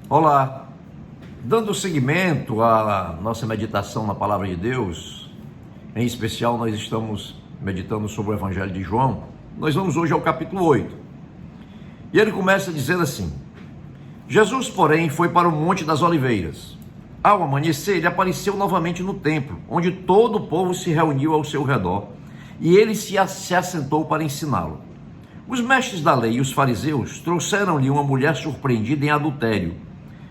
Olá, dando seguimento à nossa meditação na Palavra de Deus, em especial nós estamos meditando sobre o Evangelho de João. Nós vamos hoje ao capítulo 8, e ele começa dizendo assim: Jesus, porém, foi para o Monte das Oliveiras. Ao amanhecer, ele apareceu novamente no templo, onde todo o povo se reuniu ao seu redor, e ele se assentou para ensiná-lo. Os mestres da lei e os fariseus trouxeram-lhe uma mulher surpreendida em adultério.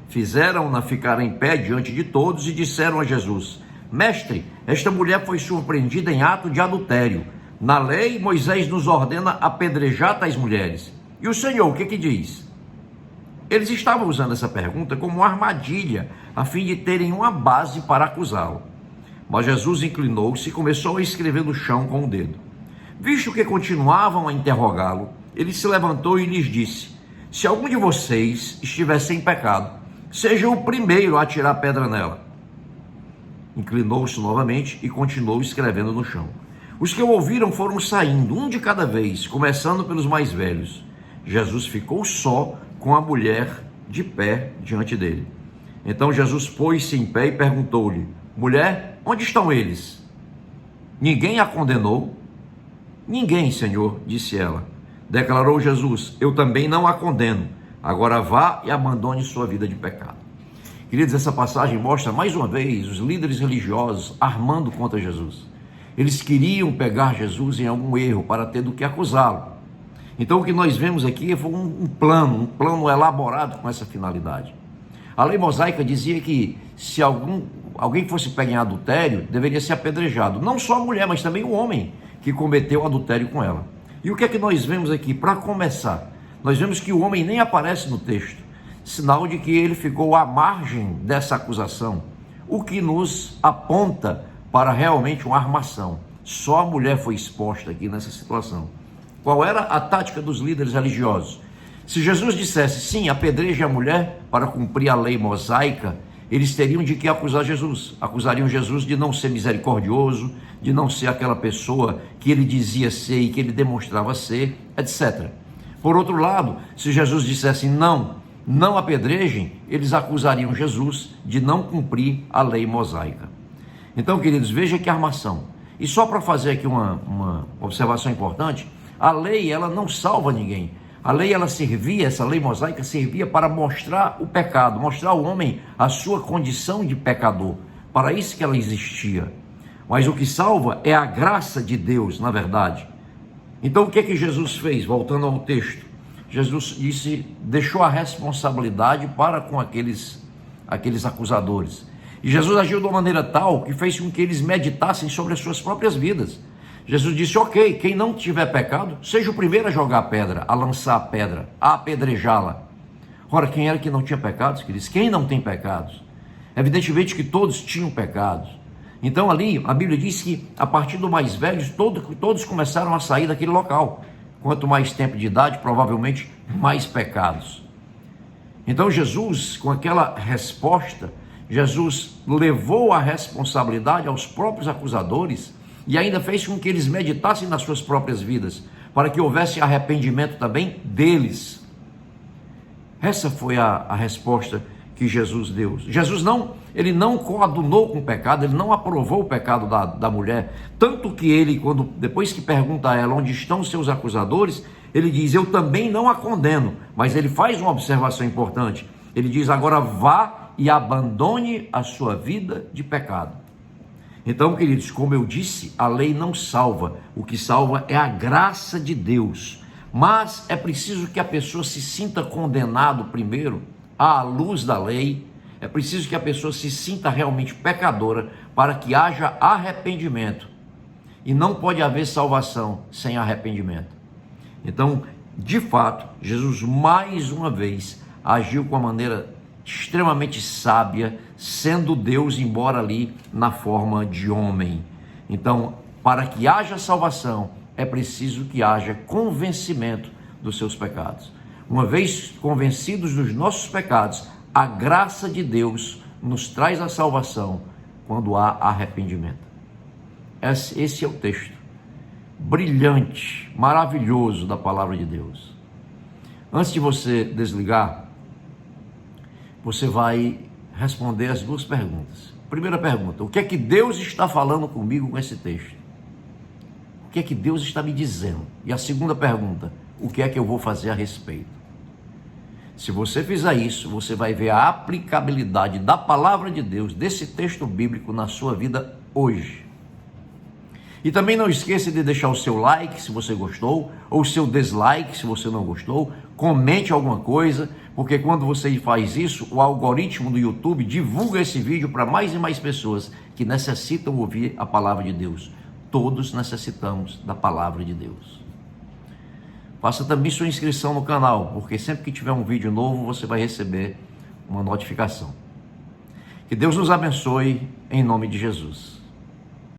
Fizeram-na ficar em pé diante de todos e disseram a Jesus: Mestre, esta mulher foi surpreendida em ato de adultério. Na lei, Moisés nos ordena apedrejar tais mulheres. E o Senhor, o que diz? Eles estavam usando essa pergunta como uma armadilha, a fim de terem uma base para acusá-lo. Mas Jesus inclinou-se e começou a escrever no chão com o dedo. Visto que continuavam a interrogá-lo, ele se levantou e lhes disse: Se algum de vocês estiver sem pecado, seja o primeiro a atirar pedra nela. Inclinou-se novamente e continuou escrevendo no chão. Os que o ouviram foram saindo, um de cada vez, começando pelos mais velhos. Jesus ficou só com a mulher de pé diante dele. Então Jesus pôs-se em pé e perguntou-lhe: Mulher, onde estão eles? Ninguém a condenou? Ninguém, Senhor, disse ela. Declarou Jesus: Eu também não a condeno. Agora vá e abandone sua vida de pecado. Queridos, essa passagem mostra mais uma vez os líderes religiosos armando contra Jesus. Eles queriam pegar Jesus em algum erro para ter do que acusá-lo. Então o que nós vemos aqui foi um plano elaborado com essa finalidade. A lei mosaica dizia que se alguém fosse pego em adultério, deveria ser apedrejado. Não só a mulher, mas também o homem que cometeu adultério com ela. E o que é que nós vemos aqui? Para começar, nós vemos que o homem nem aparece no texto, sinal de que ele ficou à margem dessa acusação, o que nos aponta para realmente uma armação. Só a mulher foi exposta aqui nessa situação. Qual era a tática dos líderes religiosos? Se Jesus dissesse sim, apedreje a mulher para cumprir a lei mosaica, eles teriam de que acusar Jesus. Acusariam Jesus de não ser misericordioso, de não ser aquela pessoa que ele dizia ser e que ele demonstrava ser, etc. Por outro lado, se Jesus dissesse não apedrejem, eles acusariam Jesus de não cumprir a lei mosaica. Então, queridos, veja que armação. E só para fazer aqui uma observação importante, a lei, ela não salva ninguém. A lei, essa lei mosaica servia para mostrar o pecado, mostrar ao homem a sua condição de pecador. Para isso que ela existia. Mas o que salva é a graça de Deus, na verdade. Então o que é que Jesus fez? Voltando ao texto, Jesus deixou a responsabilidade para com aqueles acusadores. E Jesus agiu de uma maneira tal que fez com que eles meditassem sobre as suas próprias vidas. Jesus disse: ok, quem não tiver pecado, seja o primeiro a jogar a pedra, a lançar a pedra, a apedrejá-la. Ora, quem era que não tinha pecados, queridos? Quem não tem pecados? Evidentemente que todos tinham pecados. Então ali, a Bíblia diz que a partir do mais velho, todos começaram a sair daquele local. Quanto mais tempo de idade, provavelmente mais pecados. Então Jesus, com aquela resposta, Jesus levou a responsabilidade aos próprios acusadores e ainda fez com que eles meditassem nas suas próprias vidas, para que houvesse arrependimento também deles. Essa foi a resposta que Jesus deu. Jesus ele não coadunou com o pecado, ele não aprovou o pecado da mulher, tanto que ele, depois que pergunta a ela onde estão os seus acusadores, ele diz: eu também não a condeno, mas ele faz uma observação importante, ele diz: agora vá e abandone a sua vida de pecado. Então, queridos, como eu disse, a lei não salva, o que salva é a graça de Deus, mas é preciso que a pessoa se sinta condenado primeiro, à luz da lei, é preciso que a pessoa se sinta realmente pecadora, para que haja arrependimento, e não pode haver salvação sem arrependimento. Então, de fato, Jesus mais uma vez agiu com a maneira extremamente sábia, sendo Deus, embora ali na forma de homem. Então, para que haja salvação, é preciso que haja convencimento dos seus pecados. Uma vez convencidos dos nossos pecados, a graça de Deus nos traz a salvação quando há arrependimento. Esse é o texto brilhante, maravilhoso da palavra de Deus. Antes de você desligar, você vai responder as duas perguntas. Primeira pergunta: o que é que Deus está falando comigo com esse texto? O que é que Deus está me dizendo? E a segunda pergunta: o que é que eu vou fazer a respeito? Se você fizer isso, você vai ver a aplicabilidade da palavra de Deus, desse texto bíblico, na sua vida hoje. E também não esqueça de deixar o seu like se você gostou, ou o seu dislike se você não gostou. Comente alguma coisa, porque quando você faz isso, o algoritmo do YouTube divulga esse vídeo para mais e mais pessoas que necessitam ouvir a palavra de Deus. Todos necessitamos da palavra de Deus. Faça também sua inscrição no canal, porque sempre que tiver um vídeo novo, você vai receber uma notificação. Que Deus nos abençoe, em nome de Jesus.